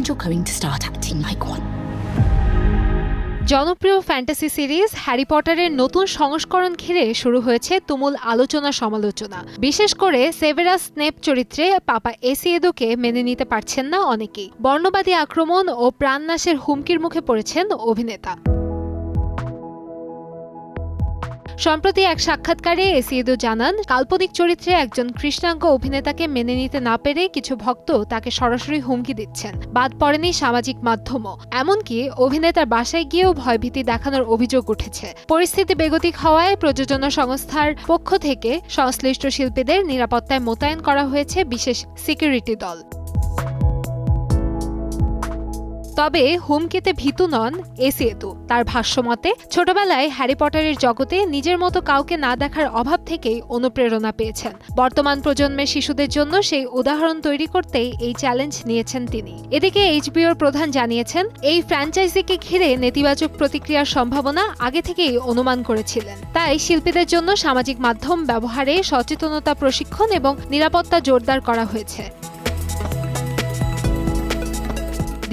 and you're going to start acting like one. জনপ্রিয় fantasy series Harry পটারের নতুন সংস্করণ ঘিরে শুরু হয়েছে তুমুল আলোচনা সমালোচনা। বিশেষ করে সেভেরাস স্নেপ চরিত্রে পাপা এসিয়েদোকে মেনে নিতে পারছেন না অনেকেই। বর্ণবাদী আক্রমণ ও প্রাণনাশের হুমকির মুখে পড়েছেন অভিনেতা। সম্প্রতি এক সাক্ষাৎকারে এসিয়েদো জানান, কাল্পনিক চরিত্রে একজন কৃষ্ণাঙ্গ অভিনেতাকে মেনে নিতে না পেরে কিছু ভক্ত তাকে সরাসরি হুমকি দিচ্ছেন। বাদ পড়েনি সামাজিক মাধ্যমও, এমনকি অভিনেতার বাসায় গিয়েও ভয়ভীতি দেখানোর অভিযোগ উঠেছে। পরিস্থিতি বেগতিক হওয়ায় প্রযোজনা সংস্থার পক্ষ থেকে সংশ্লিষ্ট শিল্পীদের নিরাপত্তায় মোতায়েন করা হয়েছে বিশেষ সিকিউরিটি দল। তবে হুমকিতে ভীতু নন এসিয়েদো। তার ভাষ্যমতে, ছোটবেলায় হ্যারি পটারের জগতে নিজের মতো কাউকে না দেখার অভাব থেকেই অনুপ্রেরণা পেয়েছেন। বর্তমান প্রজন্মের শিশুদের জন্য সেই উদাহরণ তৈরি করতেই এই চ্যালেঞ্জ নিয়েছেন তিনি। এদিকে এইচবিওর প্রধান জানিয়েছেন, এই ফ্র্যাঞ্চাইজিকে ঘিরে নেতিবাচক প্রতিক্রিয়ার সম্ভাবনা আগে থেকেই অনুমান করেছিলেন। তাই শিল্পীদের জন্য সামাজিক মাধ্যম ব্যবহারে সচেতনতা প্রশিক্ষণ এবং নিরাপত্তা জোরদার করা হয়েছে।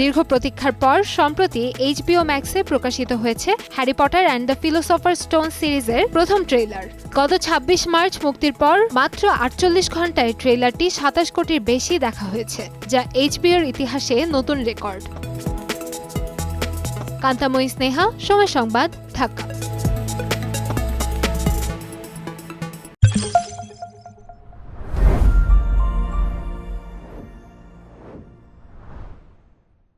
দীর্ঘ প্রতীক্ষার পর সম্প্রতি এইচবিও ম্যাক্সে প্রকাশিত হয়েছে Harry Potter and the philosopher stone সিরিজের প্রথম ট্রেইলার। গত ২৬ মার্চ মুক্তির পর মাত্র ৪৮ ঘণ্টায় ট্রেইলারটি ২৭ কোটির বেশি দেখা হয়েছে, যা এইচবিওর ইতিহাসে নতুন রেকর্ড। কান্তাময়ী স্নেহা, সময় সংবাদ, ঢাকা।